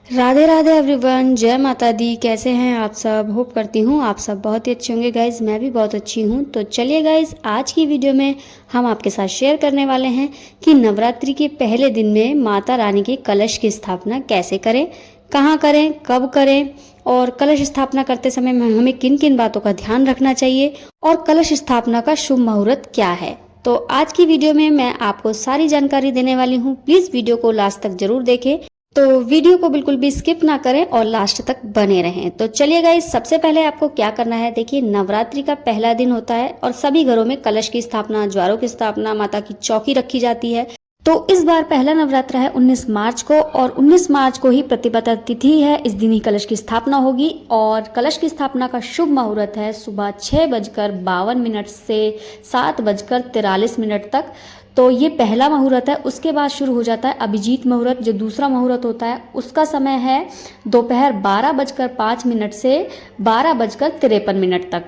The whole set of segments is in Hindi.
राधे राधे एवरीवन, जय माता दी। कैसे हैं आप सब? होप करती हूँ आप सब बहुत ही अच्छे होंगे गाइज। मैं भी बहुत अच्छी हूँ। तो चलिए गाइज, आज की वीडियो में हम आपके साथ शेयर करने वाले हैं कि नवरात्रि के पहले दिन में माता रानी के कलश की स्थापना कैसे करें, कहाँ करें, कब करें, और कलश स्थापना करते समय में हमें किन किन बातों का ध्यान रखना चाहिए, और कलश स्थापना का शुभ मुहूर्त क्या है। तो आज की वीडियो में मैं आपको सारी जानकारी देने वाली हूँ। प्लीज़ वीडियो को लास्ट तक जरूर देखें। तो वीडियो को बिल्कुल भी स्किप ना करें और लास्ट तक बने रहें। तो चलिए गाइस, सबसे पहले आपको क्या करना है। देखिए, नवरात्रि का पहला दिन होता है और सभी घरों में कलश की स्थापना, ज्वारों की स्थापना, माता की चौकी रखी जाती है। तो इस बार पहला नवरात्र है 19 मार्च को, और 19 मार्च को ही प्रतिपदा तिथि है। इस दिन ही कलश की स्थापना होगी, और कलश की स्थापना का शुभ मुहूर्त है सुबह 6:52 से 7:43 तक। तो ये पहला मुहूर्त है। उसके बाद शुरू हो जाता है अभिजीत मुहूर्त, जो दूसरा मुहूर्त होता है। उसका समय है दोपहर 12:05 से 12:53 तक।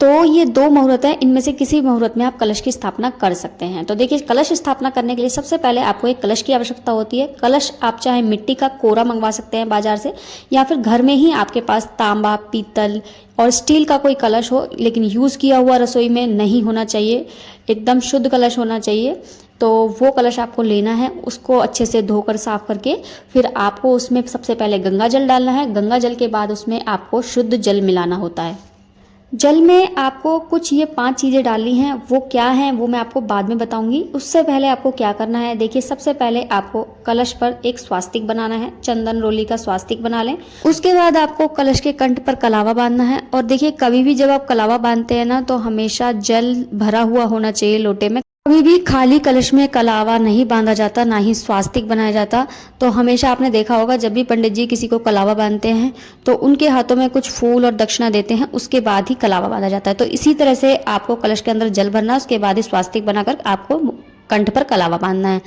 तो ये दो मुहूर्त हैं, इनमें से किसी मुहूर्त में आप कलश की स्थापना कर सकते हैं। तो देखिए, कलश स्थापना करने के लिए सबसे पहले आपको एक कलश की आवश्यकता होती है। कलश आप चाहे मिट्टी का कोरा मंगवा सकते हैं बाजार से, या फिर घर में ही आपके पास तांबा, पीतल और स्टील का कोई कलश हो, लेकिन यूज़ किया हुआ रसोई में नहीं होना चाहिए। एकदम शुद्ध कलश होना चाहिए। तो वो कलश आपको लेना है, उसको अच्छे से धोकर साफ करके फिर आपको उसमें सबसे पहले गंगा जल डालना है। गंगा जल के बाद उसमें आपको शुद्ध जल मिलाना होता है। जल में आपको कुछ ये 5 चीज़ें डालनी हैं। वो क्या हैं वो मैं आपको बाद में बताऊंगी। उससे पहले आपको क्या करना है, देखिए, सबसे पहले आपको कलश पर एक स्वास्तिक बनाना है। चंदन रोली का स्वास्तिक बना लें। उसके बाद आपको कलश के कंठ पर कलावा बांधना है। और देखिए, कभी भी जब आप कलावा बांधते हैं ना, तो हमेशा जल भरा हुआ होना चाहिए लोटे में। कभी भी खाली कलश में कलावा नहीं बांधा जाता, ना ही स्वास्तिक बनाया जाता। तो हमेशा आपने देखा होगा, जब भी पंडित जी किसी को कलावा बांधते हैं तो उनके हाथों में कुछ फूल और दक्षिणा देते हैं, उसके बाद ही कलावा बांधा जाता है। तो इसी तरह से आपको कलश के अंदर जल भरना, उसके बाद ही स्वास्तिक बनाकर आपको कंठ पर कलावा बांधना है।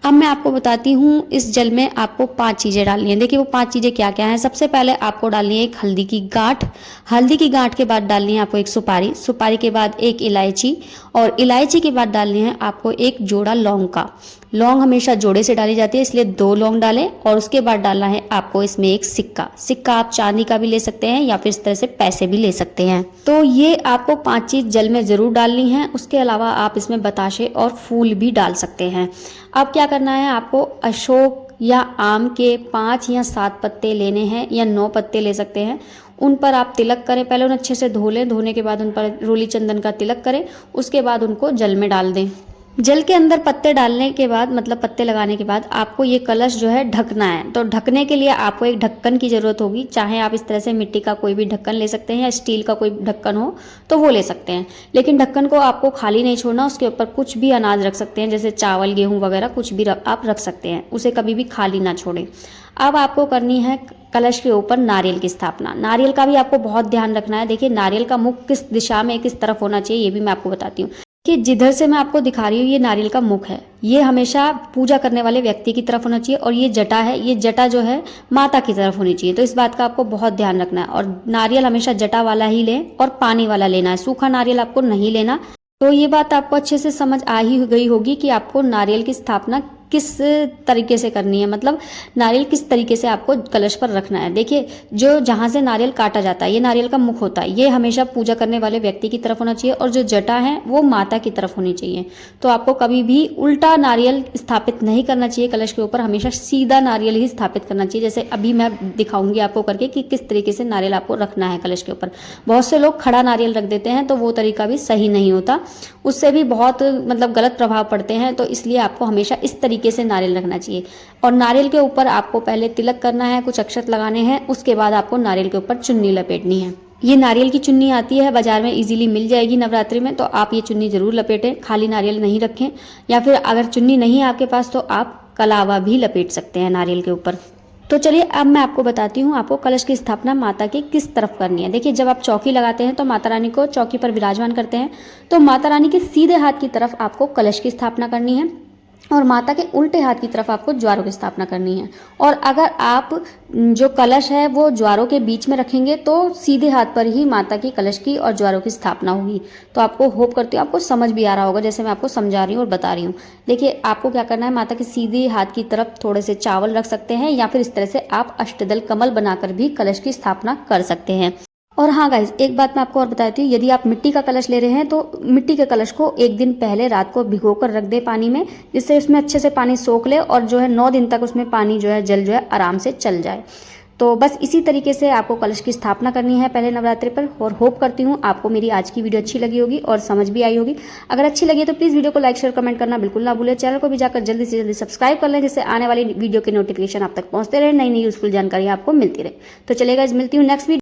अब मैं आपको बताती हूँ, इस जल में आपको 5 चीज़ें डालनी है। देखिए, वो 5 चीज़ें क्या क्या हैं। सबसे पहले आपको डालनी है एक हल्दी की गांठ। हल्दी की गांठ के बाद डालनी है आपको एक सुपारी। सुपारी के बाद एक इलायची, और इलायची के बाद डालनी है आपको एक जोड़ा लौंग का। लौंग हमेशा जोड़े से डाली जाती है, इसलिए 2 लौंग डालें। और उसके बाद डालना है आपको इसमें एक सिक्का। सिक्का आप चांदी का भी ले सकते हैं, या फिर इस तरह से पैसे भी ले सकते हैं। तो ये आपको 5 चीज़ जल में ज़रूर डालनी है। उसके अलावा आप इसमें बताशे और फूल भी डाल सकते हैं। अब क्या करना है, आपको अशोक या आम के 5 या 7 पत्ते लेने हैं, या 9 पत्ते ले सकते हैं। उन पर आप तिलक करें। पहले उन्हें अच्छे से धो लें। धोने के बाद उन पर रोली चंदन का तिलक करें। उसके बाद उनको जल में डाल दें। जल के अंदर पत्ते डालने के बाद, मतलब पत्ते लगाने के बाद, आपको ये कलश जो है ढकना है। तो ढकने के लिए आपको एक ढक्कन की ज़रूरत होगी। चाहे आप इस तरह से मिट्टी का कोई भी ढक्कन ले सकते हैं, या स्टील का कोई ढक्कन हो तो वो ले सकते हैं। लेकिन ढक्कन को आपको खाली नहीं छोड़ना। उसके ऊपर कुछ भी अनाज रख सकते हैं, जैसे चावल, गेहूँ वगैरह कुछ भी आप रख सकते हैं। उसे कभी भी खाली ना छोड़ें। अब आपको करनी है कलश के ऊपर नारियल की स्थापना। नारियल का भी आपको बहुत ध्यान रखना है। देखिए, नारियल का मुख किस दिशा में, किस तरफ होना चाहिए, ये भी मैं आपको बताती हूँ। कि जिधर से मैं आपको दिखा रही हूँ, ये नारियल का मुख है। ये हमेशा पूजा करने वाले व्यक्ति की तरफ होना चाहिए। और ये जटा है, ये जटा जो है माता की तरफ होनी चाहिए। तो इस बात का आपको बहुत ध्यान रखना है। और नारियल हमेशा जटा वाला ही लें, और पानी वाला लेना है। सूखा नारियल आपको नहीं लेना। तो ये बात आपको अच्छे से समझ आ ही गई होगी कि आपको नारियल की स्थापना किस तरीके से करनी है, मतलब नारियल किस तरीके से आपको कलश पर रखना है। देखिए, जो जहाँ से नारियल काटा जाता है, ये नारियल का मुख होता है। ये हमेशा पूजा करने वाले व्यक्ति की तरफ होना चाहिए, और जो जटा है वो माता की तरफ होनी चाहिए। तो आपको कभी भी उल्टा नारियल स्थापित नहीं करना चाहिए कलश के ऊपर। हमेशा सीधा नारियल ही स्थापित करना चाहिए। जैसे अभी मैं दिखाऊंगी आपको करके कि किस तरीके से नारियल आपको रखना है कलश के ऊपर। बहुत से लोग खड़ा नारियल रख देते हैं, तो वो तरीका भी सही नहीं होता। उससे भी बहुत मतलब गलत प्रभाव पड़ते हैं। तो इसलिए आपको हमेशा इस तरीके से नारियल रखना चाहिए। और नारियल के ऊपर आपको पहले तिलक करना है, कुछ अक्षत लगाने हैं। उसके बाद आपको नारियल के ऊपर चुन्नी लपेटनी है। ये नारियल की चुन्नी आती है, बाजार में इजीली मिल जाएगी नवरात्रि में। तो आप ये चुन्नी जरूर लपेटें, खाली नारियल नहीं रखें। या फिर अगर चुन्नी नहीं है आपके पास, तो आप कलावा भी लपेट सकते हैं नारियल के ऊपर। तो चलिए, अब मैं आपको बताती हूँ आपको कलश की स्थापना माता की किस तरफ करनी है। देखिए, जब आप चौकी लगाते हैं तो माता रानी को चौकी पर विराजमान करते हैं। तो माता रानी के सीधे हाथ की तरफ आपको कलश की स्थापना करनी है। और माता के उल्टे हाथ की तरफ आपको ज्वारों की स्थापना करनी है। और अगर आप जो कलश है वो ज्वारों के बीच में रखेंगे तो सीधे हाथ पर ही माता की कलश की और ज्वारों की स्थापना होगी। तो आपको होप करती हूँ आपको समझ भी आ रहा होगा जैसे मैं आपको समझा रही हूँ और बता रही हूँ। देखिए आपको क्या करना है, माता के सीधे हाथ की तरफ थोड़े से चावल रख सकते हैं या फिर इस तरह से आप अष्टदल कमल बनाकर भी कलश की स्थापना कर सकते हैं। और हाँ गाइज, एक बात मैं आपको और बता देती हूँ, यदि आप मिट्टी का कलश ले रहे हैं तो मिट्टी के कलश को एक दिन पहले रात को भिगो कर रख दें पानी में, जिससे उसमें अच्छे से पानी सोख ले और जो है 9 दिन तक उसमें पानी जो है जल जो है आराम से चल जाए। तो बस इसी तरीके से आपको कलश की स्थापना करनी है पहले नवरात्रि पर। और होप करती हूँ आपको मेरी आज की वीडियो अच्छी लगी होगी और समझ भी आई होगी। अगर अच्छी लगी तो प्लीज़ वीडियो को लाइक शेयर कमेंट करना बिल्कुल ना भूलें। चैनल को भी जाकर जल्दी से जल्दी सब्सक्राइब कर लें, जिससे आने वाली वीडियो के नोटिफिकेशन आप तक पहुँचते रहे, नई नई यूजफुल जानकारी आपको मिलती रहे। तो चलेगा, मिलती हूँ नेक्स्ट वीडियो।